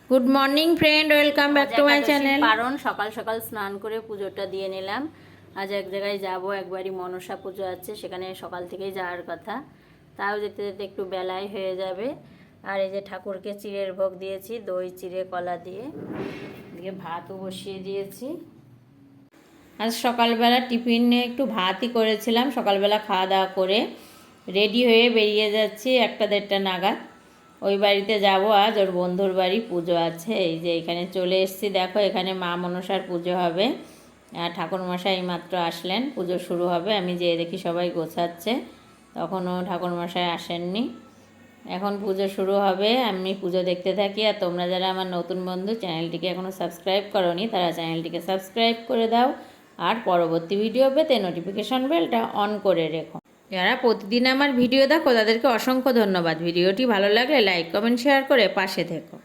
Good morning friend, welcome back to my channel. কারণ সকাল সকাল স্নান করে পুজোটা দিয়ে নিলাম। আজ এক জায়গায় যাব, একবারই মনসা পুজো আছে, সেখানে সকাল থেকেই যাওয়ার কথা। তাও যেতে যেতে একটু বেলায় হয়ে যাবে। আর এই যে ঠাকুরকে চিড়ের ভোগ দিয়েছি, দই চিড়ে কলা দিয়ে। এদিকে ভাতও বসিয়ে দিয়েছি। আজ সকালবেলা টিফিনে একটু ভাতই করেছিলাম। সকালবেলা খাওয়া দাওয়া করে রেডি হয়ে বেরিয়ে যাচ্ছি 1-1:30 নাগাদ। ওই বাড়িতে যাব, আজ ওর বন্ধুর বাড়ি পুজো আছে। এই যে এখানে চলে এসেছি, দেখো এখানে মা মনসার পুজো হবে। আর ঠাকুরমশাই মাত্র আসলেন, পুজো শুরু হবে। আমি যেয়ে দেখি সবাই গোছাচ্ছে, তখনও ঠাকুরমশাই আসেননি। এখন পুজো শুরু হবে, আমি পুজো দেখতে থাকি। আর তোমরা যারা আমার নতুন বন্ধু, চ্যানেলটিকে এখনও সাবস্ক্রাইব করোনি, তারা চ্যানেলটিকে সাবস্ক্রাইব করে দাও। আর পরবর্তী ভিডিও পেতে নোটিফিকেশন বেলটা অন করে রেখো। যারা প্রতিদিন আমার ভিডিও দেখো তাদেরকে অসংখ্য ধন্যবাদ। ভিডিওটি ভালো লাগলে লাইক কমেন্ট শেয়ার করে পাশে থেকো।